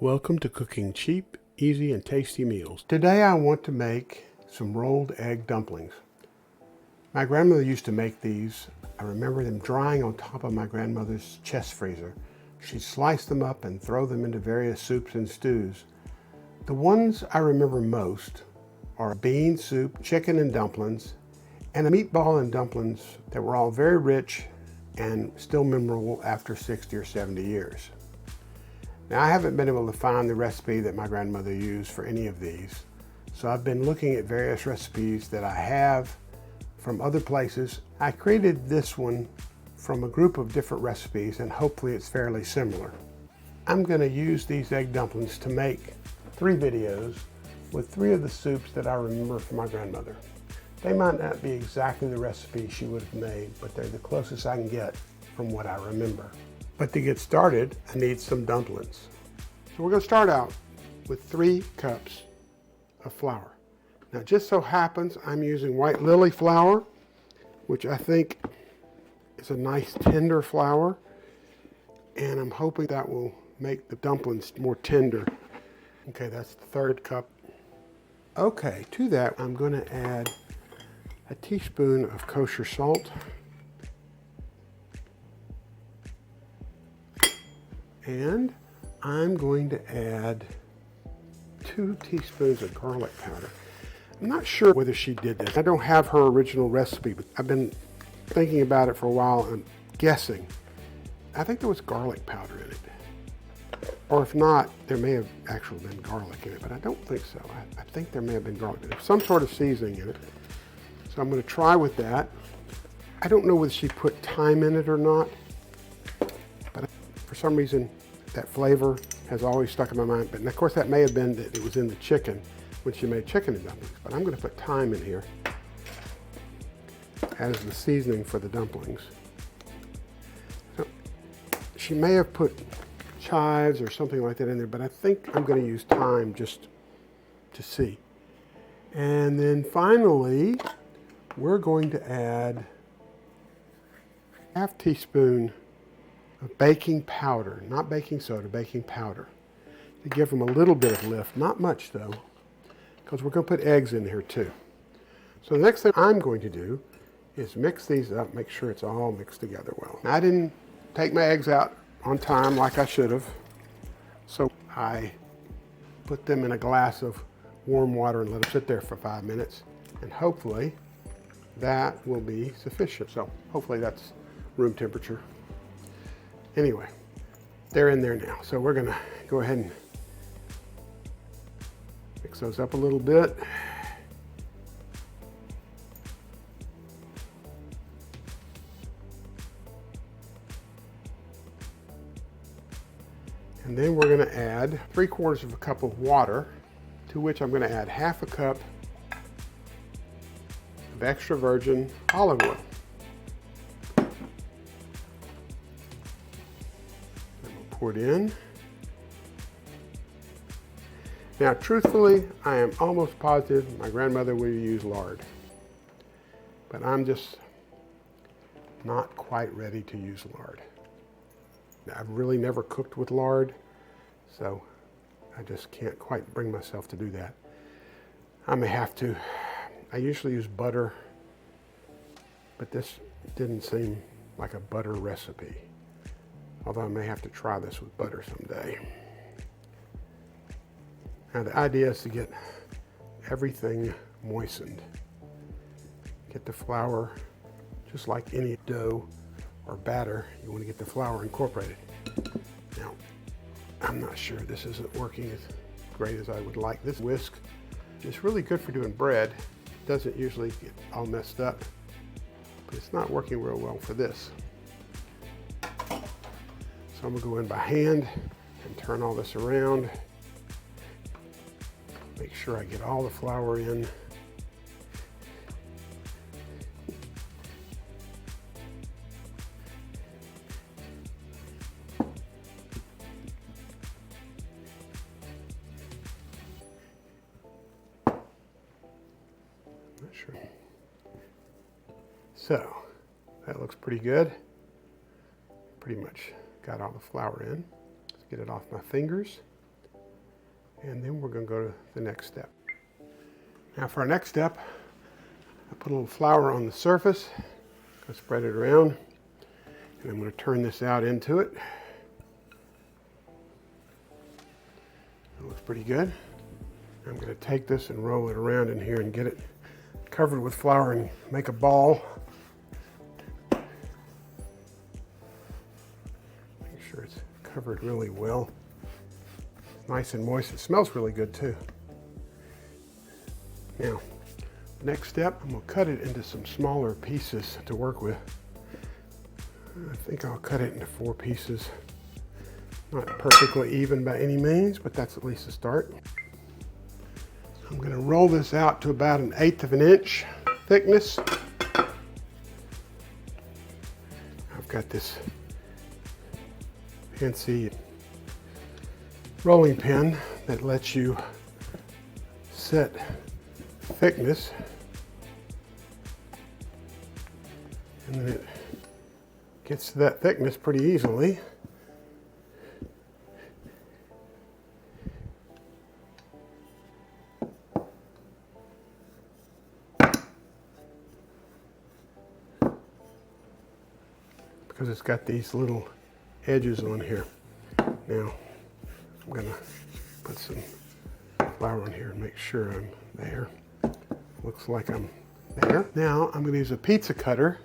Welcome to cooking cheap, easy, and tasty meals. Today I want to make some rolled egg dumplings. My grandmother used to make these. I remember them drying on top of my grandmother's chest freezer. She'd slice them up and throw them into various soups and stews. The ones I remember most are bean soup, chicken and dumplings, and a meatball and dumplings that were all very rich and still memorable after 60 or 70 years. Now, I haven't been able to find the recipe that my grandmother used for any of these, so I've been looking at various recipes that I have from other places. I created this one from a group of different recipes, and hopefully it's fairly similar. I'm going to use these egg dumplings to make 3 videos with 3 of the soups that I remember from my grandmother. They might not be exactly the recipe she would have made, but they're the closest I can get from what I remember. But to get started, I need some dumplings. So we're going to start out with 3 cups of flour. Now, it just so happens I'm using white lily flour, which I think is a nice tender flour, and I'm hoping that will make the dumplings more tender. Okay, that's the 3rd cup. Okay, to that I'm going to add a teaspoon of kosher salt, and I'm going to add 2 teaspoons of garlic powder. I'm not sure whether she did this. I don't have her original recipe, but I've been thinking about it for a while and guessing. I think there was garlic powder in it. Or if not, there may have actually been garlic in it, but I don't think so. I think there may have been garlic in it. Some sort of seasoning in it. So I'm going to try with that. I don't know whether she put thyme in it or not, but for some reason that flavor has always stuck in my mind. But of course that may have been that it was in the chicken when she made chicken and dumplings. But I'm going to put thyme in here as the seasoning for the dumplings. So she may have put chives or something like that in there, but I think I'm going to use thyme just to see. And then finally, we're going to add ½ teaspoon of baking powder, not baking soda, baking powder, to give them a little bit of lift, not much though, because we're going to put eggs in here too. So the next thing I'm going to do is mix these up, make sure it's all mixed together well. I didn't take my eggs out on time like I should have, so I put them in a glass of warm water and let them sit there for 5 minutes, and hopefully that will be sufficient. So hopefully that's room temperature. Anyway, they're in there now. So we're going to go ahead and mix those up a little bit. And then we're going to add 3/4 cup of water, to which I'm going to add ½ a cup of extra virgin olive oil. Pour it in. Now, truthfully, I am almost positive my grandmother would use lard, but I'm just not quite ready to use lard. I've really never cooked with lard, so I just can't quite bring myself to do that. I may have to. I usually use butter, but this didn't seem like a butter recipe. Although I may have to try this with butter someday. Now the idea is to get everything moistened. Get the flour, just like any dough or batter, you want to get the flour incorporated. Now, I'm not sure this isn't working as great as I would like. This whisk is really good for doing bread. It doesn't usually get all messed up, but it's not working real well for this. So I'm going to go in by hand and turn all this around. Make sure I get all the flour in. Not sure. So that looks pretty good. Pretty much got all the flour in. Let's get it off my fingers. And then we're going to go to the next step. Now for our next step, I put a little flour on the surface. I spread it around. And I'm going to turn this out into it. It looks pretty good. I'm going to take this and roll it around in here and get it covered with flour and make a ball. Make sure it's covered really well. It's nice and moist. It smells really good too. Now, next step, I'm going to cut it into some smaller pieces to work with. I think I'll cut it into 4 pieces. Not perfectly even by any means, but that's at least a start. I'm going to roll this out to about 1/8 of an inch thickness. I've got this fancy rolling pin that lets you set thickness, and then it gets to that thickness pretty easily. Because it's got these little edges on here. Now, I'm going to put some flour on here and make sure I'm there. Looks like I'm there. Now, I'm going to use a pizza cutter.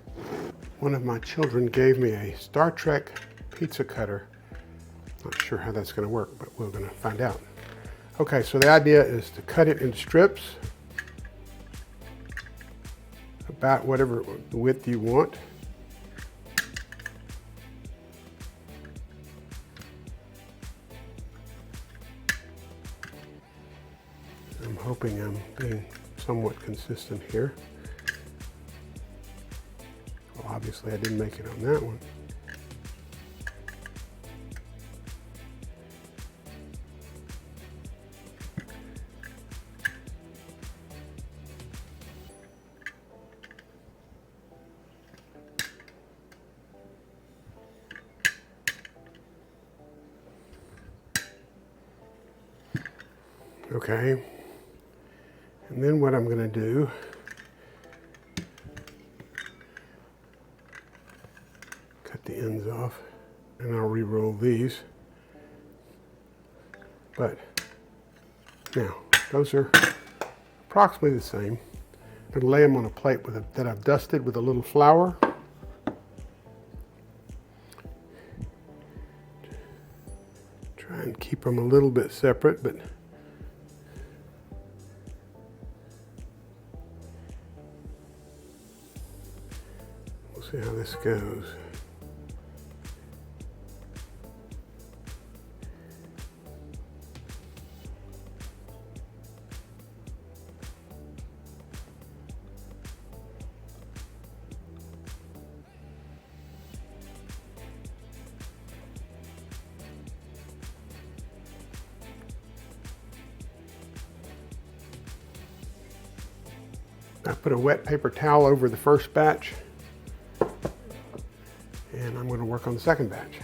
One of my children gave me a Star Trek pizza cutter. Not sure how that's going to work, but we're going to find out. Okay, so the idea is to cut it into strips, about whatever the width you want. I'm hoping I'm being somewhat consistent here. Well, obviously I didn't make it on that one. Okay, and then what I'm going to do, cut the ends off, and I'll re-roll these. But now, those are approximately the same. I'm going to lay them on a plate that I've dusted with a little flour. Try and keep them a little bit separate, but we'll see how this goes. I put a wet paper towel over the first batch, and I'm going to work on the second batch.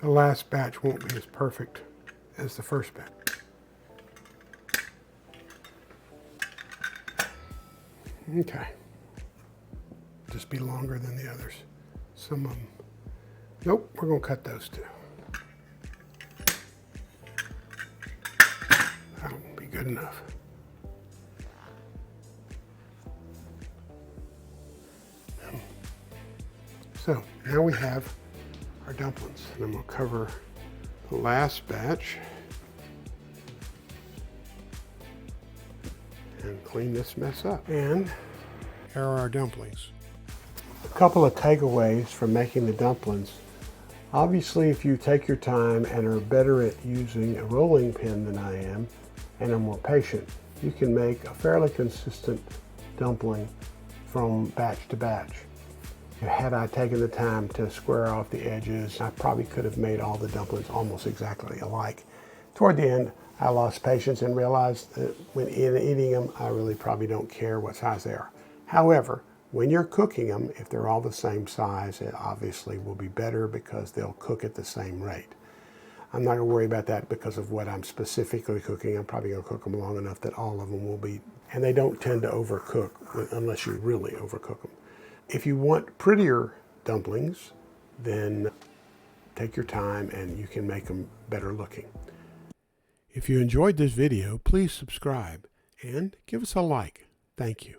the last batch won't be as perfect as the first batch. Okay. Just be longer than the others. Some of them. Nope, we're going to cut those too. That won't be good enough. So now we have our dumplings. And I'm going to cover the last batch and clean this mess up. And here are our dumplings. A couple of takeaways from making the dumplings. Obviously, if you take your time and are better at using a rolling pin than I am and are more patient, you can make a fairly consistent dumpling from batch to batch. Had I taken the time to square off the edges, I probably could have made all the dumplings almost exactly alike. Toward the end, I lost patience and realized that when eating them, I really probably don't care what size they are. However, when you're cooking them, if they're all the same size, it obviously will be better because they'll cook at the same rate. I'm not going to worry about that because of what I'm specifically cooking. I'm probably going to cook them long enough that all of them will be, and they don't tend to overcook unless you really overcook them. If you want prettier dumplings, then take your time and you can make them better looking. If you enjoyed this video, please subscribe and give us a like. Thank you.